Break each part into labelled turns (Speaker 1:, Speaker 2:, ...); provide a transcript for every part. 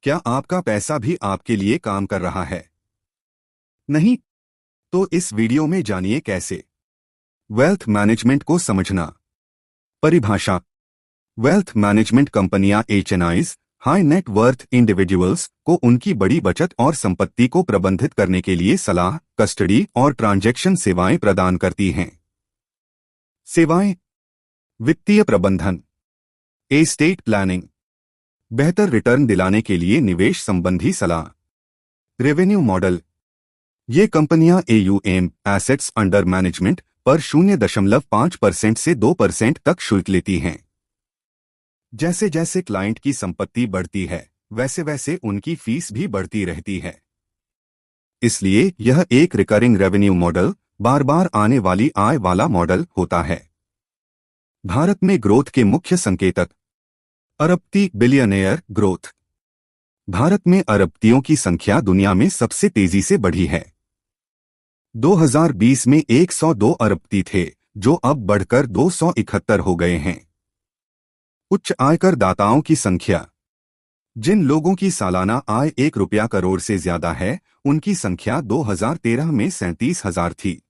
Speaker 1: क्या आपका पैसा भी आपके लिए काम कर रहा है? नहीं? तो इस वीडियो में जानिए कैसे वेल्थ मैनेजमेंट को समझना। परिभाषा। वेल्थ मैनेजमेंट कंपनियां एचएनआईज, हाई नेट वर्थ इंडिविजुअल्स को उनकी बड़ी बचत और संपत्ति को प्रबंधित करने के लिए सलाह, कस्टडी और ट्रांजैक्शन सेवाएं प्रदान करती हैं। सेवाएं: वित्तीय प्रबंधन, एस्टेट प्लानिंग, बेहतर रिटर्न दिलाने के लिए निवेश संबंधी सलाह। रेवेन्यू मॉडल: ये कंपनियां एयूएम एसेट्स अंडर मैनेजमेंट पर 0.5% से 2% तक शुल्क लेती हैं। जैसे जैसे क्लाइंट की संपत्ति बढ़ती है, वैसे वैसे उनकी फीस भी बढ़ती रहती है। इसलिए यह एक रिकरिंग रेवेन्यू मॉडल, बार बार आने वाली आय वाला मॉडल होता है। भारत में ग्रोथ के मुख्य संकेतक: अरबपति बिलियनेयर ग्रोथ। भारत में अरबपतियों की संख्या दुनिया में सबसे तेजी से बढ़ी है। 2020 में 102 अरबपति थे, जो अब बढ़कर 271 हो गए हैं। उच्च आयकर दाताओं की संख्या: जिन लोगों की सालाना आय 1 रुपया करोड़ से ज्यादा है, उनकी संख्या 2013 में 37,000 थी।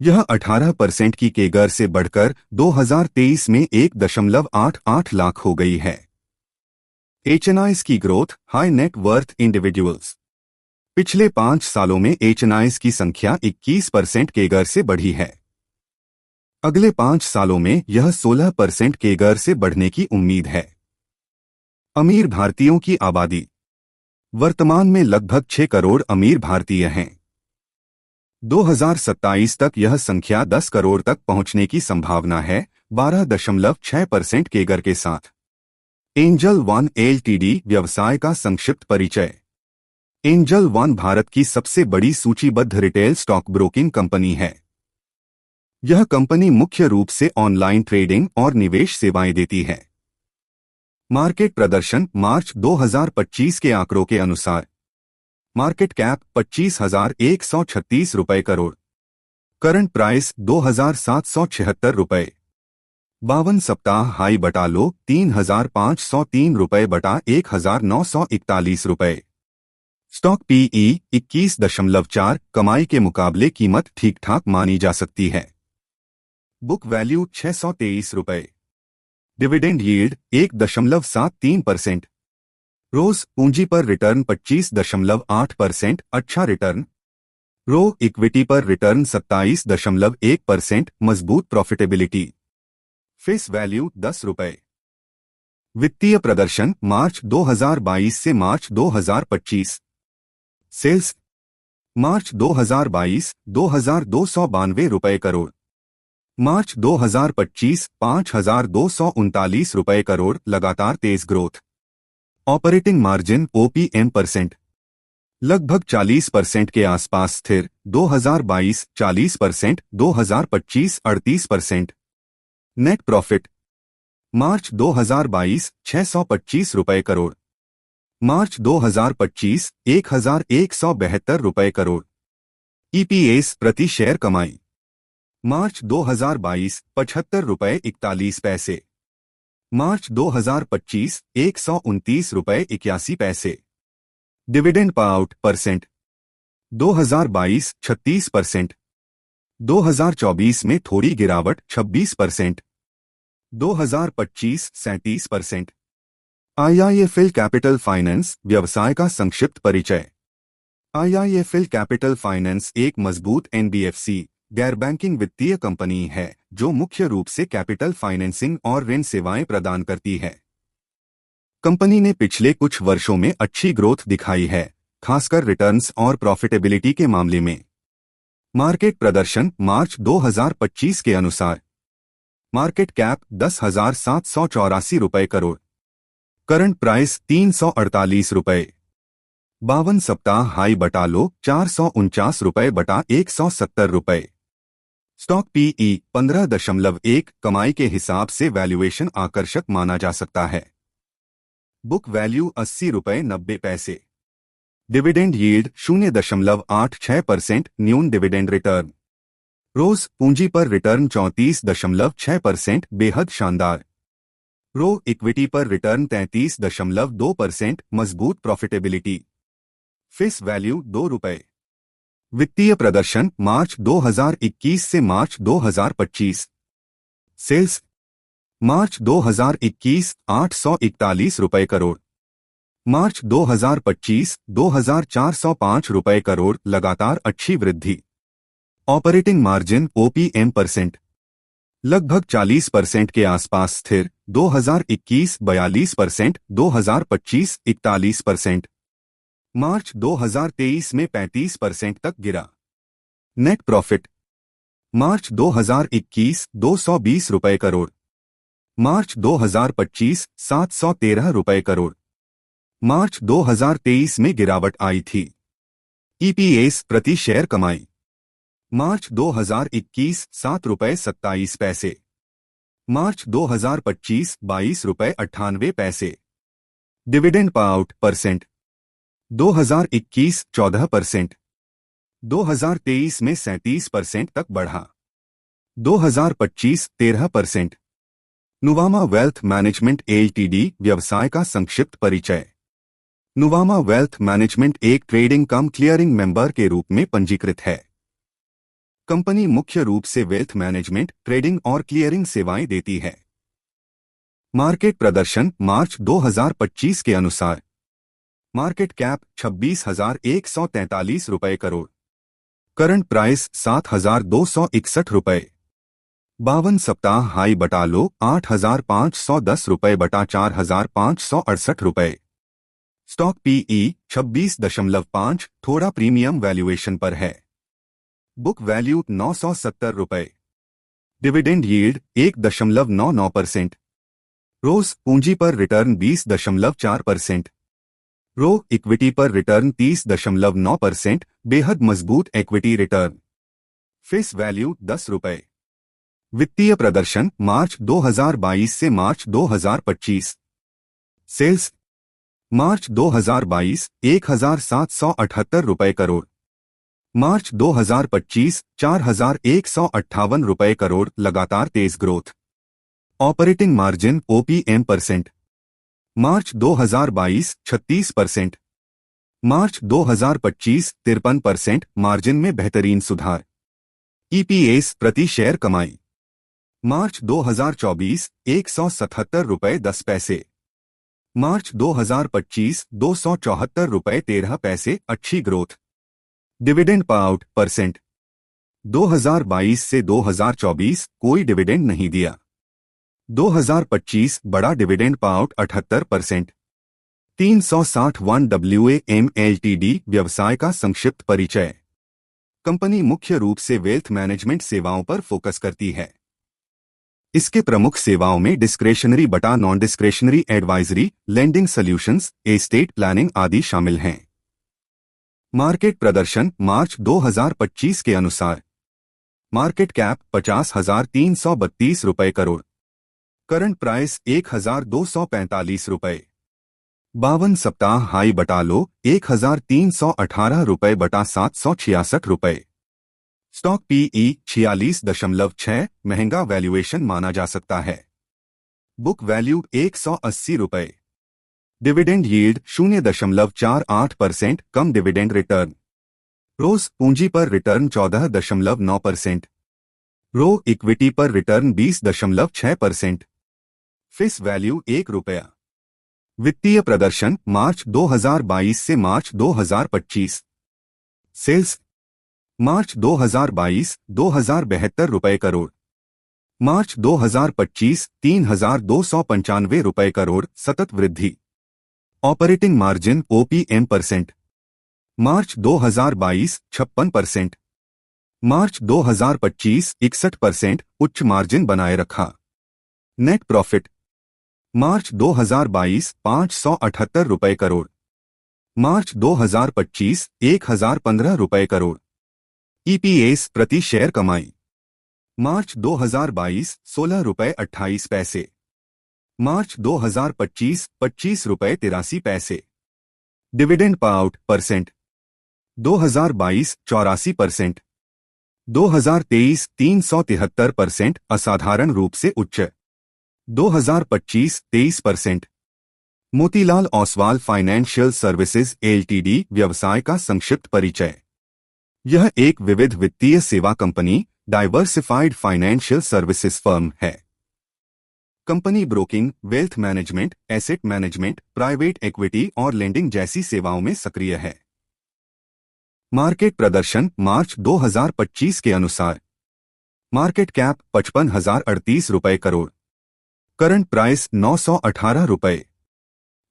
Speaker 1: यह 18% की केगर से बढ़कर 2023 में 1.88 लाख हो गई है। एचएनआईज की growth: high net worth individuals. पिछले 5 सालों में एचएनआईज की संख्या 21% केगर से बढ़ी है। अगले 5 सालों में यह 16% केगर से बढ़ने की उम्मीद है। अमीर भारतीयों की आबादी: वर्तमान में लगभग 6 करोड़ अमीर भारतीय हैं। 2027 तक यह संख्या 10 करोड़ तक पहुंचने की संभावना है, 12.6% केगर के साथ। एंजल वन एलटीडी व्यवसाय का संक्षिप्त परिचय। एंजल वन भारत की सबसे बड़ी सूचीबद्ध रिटेल स्टॉक ब्रोकिंग कंपनी है। यह कंपनी मुख्य रूप से ऑनलाइन ट्रेडिंग और निवेश सेवाएं देती है। मार्केट प्रदर्शन: मार्च 2025 के आंकड़ों के अनुसार मार्केट कैप 25,136 रुपए करोड़। करंट प्राइस 2,776 रुपए। 52 सप्ताह हाई बटा लो 3,503 रुपए बटा 1,941 रुपए। स्टॉक पीई 21.4, कमाई के मुकाबले कीमत ठीक ठाक मानी जा सकती है। बुक वैल्यू 623 रुपए। Dividend yield 1.73%। रोज पूंजी पर रिटर्न 25.8%, अच्छा रिटर्न। रो इक्विटी पर रिटर्न 27.1%, मजबूत प्रॉफिटेबिलिटी। फेस वैल्यू 10 रुपए। वित्तीय प्रदर्शन: मार्च 2022 से मार्च 2025। सेल्स: मार्च 2022 2,292 रुपए करोड़। मार्च 2025 5,239 रुपए करोड़, लगातार तेज growth. Operating margin OPM percent: लगभग 40% के आसपास स्थिर। 2022 40%, 2025 38%। नेट प्रॉफिट: मार्च 2022 625 रुपए करोड़। मार्च 2025 1,172 रुपए करोड़। ईपीएस प्रति शेयर कमाई: मार्च 2022 75 रुपए 41 पैसे। मार्च 2025 129 रुपए 81 पैसे। Dividend payout percent: 2022 36%। 2024 में थोड़ी गिरावट 26%। 2025 37%। आईआईएफएल कैपिटल फाइनेंस व्यवसाय का संक्षिप्त परिचय। आईआईएफएल कैपिटल फाइनेंस एक मजबूत एनबीएफसी गैर बैंकिंग वित्तीय कंपनी है जो मुख्य रूप से कैपिटल फाइनेंसिंग और ऋण सेवाएं प्रदान करती है। कंपनी ने पिछले कुछ वर्षों में अच्छी ग्रोथ दिखाई है, खासकर रिटर्न्स और प्रॉफिटेबिलिटी के मामले में। मार्केट प्रदर्शन: मार्च 2025 के अनुसार मार्केट कैप 10,784 रुपए करोड़। करंट प्राइस 348 रुपए। 52 सप्ताह हाई बटा लो 449 रुपए बटा 170 रुपए। स्टॉक पीई 15.1, कमाई के हिसाब से वैल्यूएशन आकर्षक माना जा सकता है। बुक वैल्यू 80 रुपए 90 पैसे। डिविडेंड यील्ड 0.86%, न्यून डिविडेंड रिटर्न। रोज पूंजी पर रिटर्न 34.6%, बेहद शानदार। रो इक्विटी पर रिटर्न 33.2%, मजबूत प्रॉफिटेबिलिटी। Face value ₹2। वित्तीय प्रदर्शन मार्च 2021 से मार्च 2025। सेल्स मार्च 2021 ₹841 करोड़, मार्च 2025 ₹2405 करोड़, लगातार अच्छी वृद्धि। ऑपरेटिंग मार्जिन ओपीएम परसेंट लगभग 40% के आसपास स्थिर, 2021 42%, 2025 41%, मार्च 2023 में 35% तक गिरा। नेट प्रॉफिट मार्च 2021 ₹220 करोड़, मार्च 2025 ₹713 करोड़, मार्च 2023 में गिरावट आई थी। ईपीएस प्रति शेयर कमाई मार्च 2021 ₹7.27, मार्च 2025 ₹22.98। डिविडेंड पाउट परसेंट 2021 14%, 2023 में 37% तक बढ़ा, 2025 13%। नुवामा वेल्थ मैनेजमेंट एलटीडी व्यवसाय का संक्षिप्त परिचय। नुवामा वेल्थ मैनेजमेंट एक ट्रेडिंग कम क्लियरिंग मेंबर के रूप में पंजीकृत है। कंपनी मुख्य रूप से वेल्थ मैनेजमेंट, ट्रेडिंग और क्लियरिंग सेवाएं देती है। मार्केट प्रदर्शन मार्च 2025 के अनुसार market cap 26,143 crore, current price ₹7,261, 52 सप्ताह हाई बटा लो ₹8,510 बटा ₹4,568। स्टॉक पीई 26.5, थोड़ा प्रीमियम वैल्यूएशन पर है। Book value ₹970। Dividend yield 1.99%। रोज पूंजी पर रिटर्न 20.4%। रो इक्विटी पर रिटर्न 30.9%, बेहद मजबूत इक्विटी रिटर्न। Face value ₹10। वित्तीय प्रदर्शन मार्च 2022 से March 2025। Sales March 2022 ₹1,778 crore, March 2025 ₹4,158 crore, लगातार तेज growth. Operating margin OPM percent March 2022 36%, March 2025 53%, margin में बेहतरीन सुधार। ईपीएस प्रति शेयर कमाई मार्च 2024 ₹177.10, मार्च 2025 ₹274.13, अच्छी ग्रोथ। डिविडेंड पाउट परसेंट 2022 से 2024 कोई डिविडेंड नहीं दिया, 2025 बड़ा डिविडेंड पाउट 78%। 361 WAM LTD व्यवसाय का संक्षिप्त परिचय। कंपनी मुख्य रूप से वेल्थ मैनेजमेंट सेवाओं पर फोकस करती है। इसके प्रमुख सेवाओं में डिस्क्रेशनरी बटा non discretionary advisory, lending solutions, estate planning आदि शामिल हैं। मार्केट प्रदर्शन मार्च 2025 के अनुसार market cap 50,332 crore, current price ₹1,245, 52 सप्ताह हाई बटा लो ₹1,318 बटा ₹766। स्टॉक पीई 46.6, महंगा वैल्यूएशन माना जा सकता है। Book value ₹180। डिविडेंड यील्ड 0.48%, कम डिविडेंड रिटर्न। रोज पूंजी पर रिटर्न 14.9%, रो इक्विटी पर रिटर्न 20.6%। Face value ₹1। वित्तीय प्रदर्शन मार्च 2022 से March 2025। Sales March 2022 ₹2,072 crore, March 2025 ₹3,295 crore, सतत वृद्धि। Operating margin OPM percent March 2022 56%, मार्च 2025 61%, उच्च मार्जिन बनाए रखा। नेट प्रॉफिट मार्च 2022 ₹578 करोड़, मार्च 2025 ₹1,015 करोड़। ईपीएस प्रति शेयर कमाई March 2022 ₹16.28, March 2025 ₹25.83। Dividend payout percent 2022 84%, 2023 373%, असाधारण रूप से उच्च। 2025-23%। Motilal Oswal financial services LTD व्यवसाय का संक्षिप्त परिचय। यह एक विविध वित्तीय सेवा company, diversified financial services firm है। Company broking, wealth management, asset management, private equity और लेंडिंग जैसी सेवाओं में सक्रिय है। मार्केट प्रदर्शन मार्च 2025 के अनुसार मार्केट कैप 55,038 रुपए करोड़, करंट प्राइस 918 रुपए,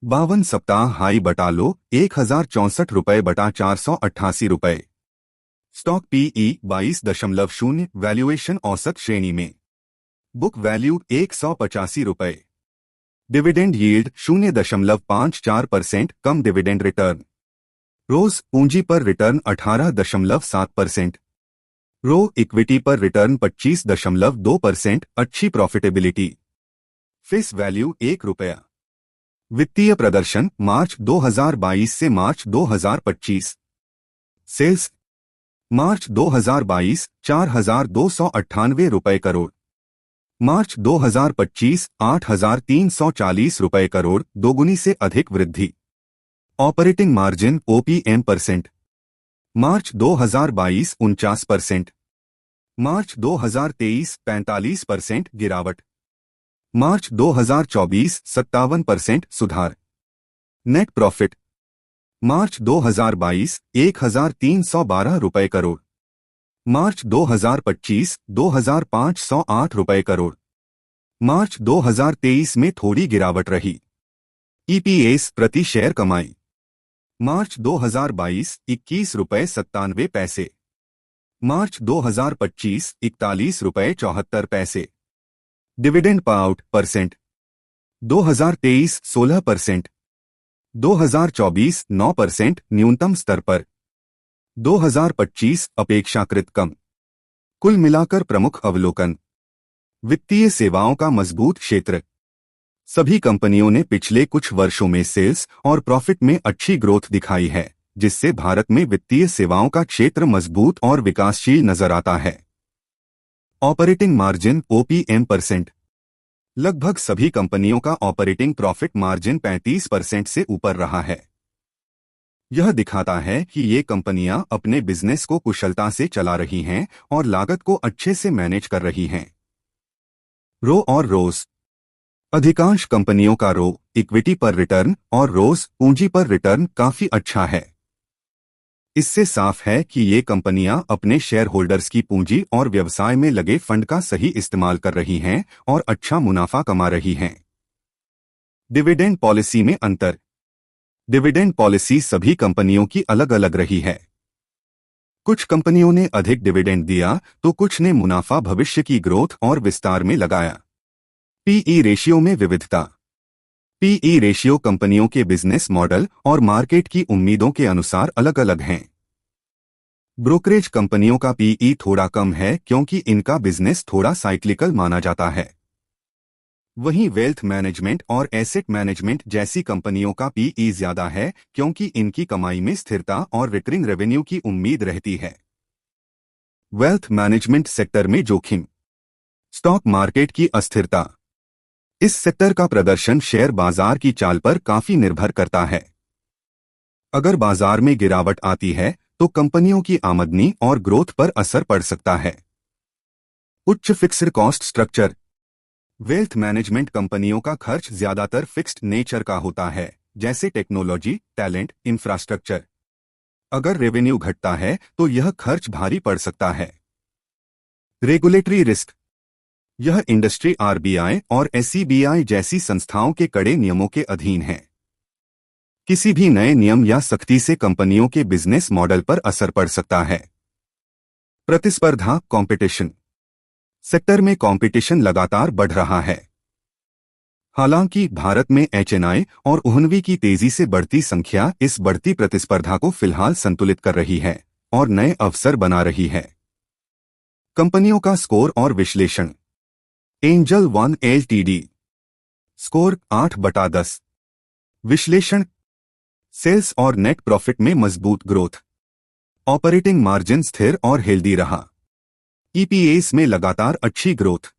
Speaker 1: 52 सप्ताह हाई बटा लो 1064 रुपए बटा 488 रुपए, स्टॉक पीई 22.0, वैल्यूएशन औसत श्रेणी में, बुक वैल्यू 185 रुपए, डिविडेंड यील्ड 0.54%, कम डिविडेंड रिटर्न, रोज पूंजी पर रिटर्न 18.7%, रो इक्विटी पर रिटर्न 25.2%, अच्छी प्रॉफिटेबिलिटी, फेस वैल्यू 1 रुपया। वित्तीय प्रदर्शन मार्च 2022 से मार्च 2025। सेल्स मार्च 2022 4,298 रुपए करोड़, मार्च 2025 8,340 रुपए करोड़, दोगुनी से अधिक वृद्धि। ऑपरेटिंग मार्जिन ओपीएम %, मार्च 2022 49%, मार्च 2023 45% गिरावट, मार्च 2024 57% सुधार। नेट प्रॉफिट मार्च 2022 1,312 रुपए करोड़, मार्च 2025 2,508 रुपए करोड़, मार्च 2023 में थोड़ी गिरावट रही। ईपीएस प्रति शेयर कमाई मार्च 2022 21 रुपए 97 पैसे, मार्च 2025 41 रुपए 74 पैसे। डिविडेंड पाउट %, 2023 16%, 2024 9% न्यूनतम स्तर पर, 2025 अपेक्षाकृत कम। कुल मिलाकर प्रमुख अवलोकन। वित्तीय सेवाओं का मजबूत क्षेत्र। सभी कंपनियों ने पिछले कुछ वर्षों में सेल्स और प्रॉफिट में अच्छी ग्रोथ दिखाई है, जिससे भारत में वित्तीय सेवाओं का क्षेत्र मजबूत और विकासशील नजर आता है। Operating margin OPM %। लगभग सभी कंपनियों का ऑपरेटिंग प्रॉफिट मार्जिन 35% से ऊपर रहा है। यह दिखाता है कि ये कंपनियां अपने बिजनेस को कुशलता से चला रही हैं और लागत को अच्छे से मैनेज कर रही हैं। रो और रोज। अधिकांश कंपनियों का रो इक्विटी पर रिटर्न और रोज पूंजी पर रिटर्न काफी अच्छा है। इससे साफ है कि ये कंपनियां अपने शेयर होल्डर्स की पूंजी और व्यवसाय में लगे फंड का सही इस्तेमाल कर रही हैं और अच्छा मुनाफा कमा रही हैं। डिविडेंड पॉलिसी में अंतर। डिविडेंड पॉलिसी सभी कंपनियों की अलग अलग रही है। कुछ कंपनियों ने अधिक डिविडेंड दिया तो कुछ ने मुनाफा भविष्य की ग्रोथ और विस्तार में लगाया। पीई रेशियो में विविधता। पीई रेशियो कंपनियों के बिजनेस मॉडल और मार्केट की उम्मीदों के अनुसार अलग अलग हैं। ब्रोकरेज कंपनियों का पीई थोड़ा कम है क्योंकि इनका बिजनेस थोड़ा साइक्लिकल माना जाता है। वहीं वेल्थ मैनेजमेंट और एसेट मैनेजमेंट जैसी कंपनियों का पीई ज्यादा है क्योंकि इनकी कमाई में स्थिरता और रिकरिंग रेवेन्यू की उम्मीद रहती है। वेल्थ मैनेजमेंट सेक्टर में जोखिम। स्टॉक मार्केट की अस्थिरता। इस सेक्टर का प्रदर्शन शेयर बाजार की चाल पर काफी निर्भर करता है। अगर बाजार में गिरावट आती है तो कंपनियों की आमदनी और ग्रोथ पर असर पड़ सकता है। उच्च fixed cost structure. Wealth management कंपनियों का खर्च ज्यादातर फिक्स्ड नेचर का होता है, जैसे टेक्नोलॉजी, टैलेंट, इंफ्रास्ट्रक्चर। अगर रेवेन्यू घटता है तो यह खर्च भारी पड़ सकता है। Regulatory risk. यह इंडस्ट्री आरबीआई और एसईबीआई जैसी संस्थाओं के कड़े नियमों के अधीन है। किसी भी नए नियम या सख्ती से कंपनियों के बिजनेस मॉडल पर असर पड़ सकता है। प्रतिस्पर्धा कंपटीशन। सेक्टर में कंपटीशन लगातार बढ़ रहा है। हालांकि भारत में एचएनआई और उहनवी की तेजी से बढ़ती संख्या इस बढ़ती प्रतिस्पर्धा को फिलहाल संतुलित कर रही है और नए अवसर बना रही है। कंपनियों का स्कोर और विश्लेषण। Angel one LTD. स्कोर 8/10। विश्लेषण। सेल्स और नेट प्रॉफिट में मजबूत ग्रोथ। ऑपरेटिंग मार्जिन स्थिर और हेल्दी रहा। ईपीएस में लगातार अच्छी ग्रोथ।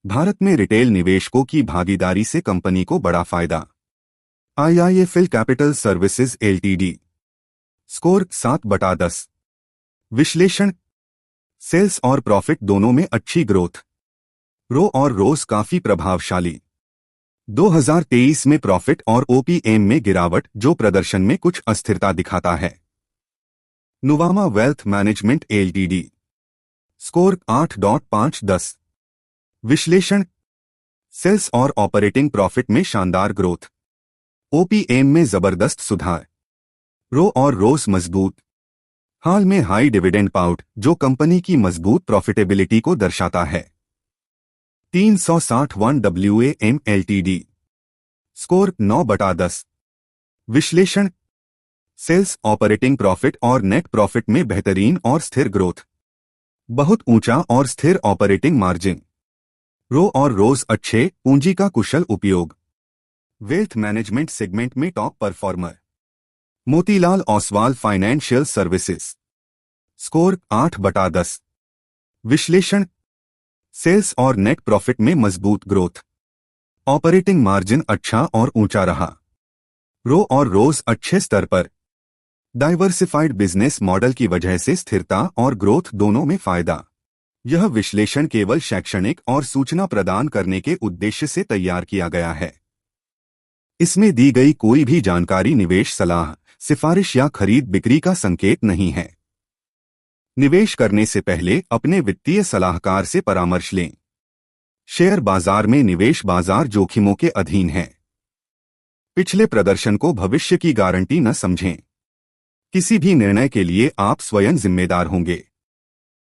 Speaker 1: भारत में रिटेल निवेशकों की भागीदारी से कंपनी को बड़ा फायदा। IIFL capital services LTD. Score 7/10। विश्लेषण, सेल्स और प्रॉफिट दोनों में अच्छी ग्रोथ। रो और रोज काफी प्रभावशाली। 2023 में प्रॉफिट और ओपीएम में गिरावट, जो प्रदर्शन में कुछ अस्थिरता दिखाता है। Nuvama wealth management LTD. Score 8.5/10। विश्लेषण, सेल्स और ऑपरेटिंग प्रॉफिट में शानदार ग्रोथ। ओपीएम में जबरदस्त सुधार। रो और रोज मजबूत। हाल में हाई डिविडेंड पाउट, जो कंपनी की मजबूत प्रॉफिटेबिलिटी को दर्शाता है। 361 WAM एलटीडी। स्कोर 9/10। विश्लेषण, सेल्स, ऑपरेटिंग प्रॉफिट और नेट प्रॉफिट में बेहतरीन और स्थिर ग्रोथ। बहुत ऊंचा और स्थिर ऑपरेटिंग मार्जिन। रो और रोज अच्छे, पूंजी का कुशल उपयोग। वेल्थ मैनेजमेंट सेगमेंट में top performer Motilal Oswal financial services. Score 8/10। विश्लेषण, सेल्स और नेट प्रॉफिट में मजबूत ग्रोथ। ऑपरेटिंग मार्जिन अच्छा और ऊंचा रहा। रो और रोज अच्छे स्तर पर। डाइवर्सिफाइड बिजनेस मॉडल की वजह से स्थिरता और ग्रोथ दोनों में फायदा। यह विश्लेषण केवल शैक्षणिक और सूचना प्रदान करने के उद्देश्य से तैयार किया गया है। इसमें दी गई कोई भी जानकारी निवेश सलाह, सिफारिश या खरीद बिक्री का संकेत नहीं है। निवेश करने से पहले अपने वित्तीय सलाहकार से परामर्श लें। शेयर बाजार में निवेश बाजार जोखिमों के अधीन है। पिछले प्रदर्शन को भविष्य की गारंटी न समझें। किसी भी निर्णय के लिए आप स्वयं जिम्मेदार होंगे।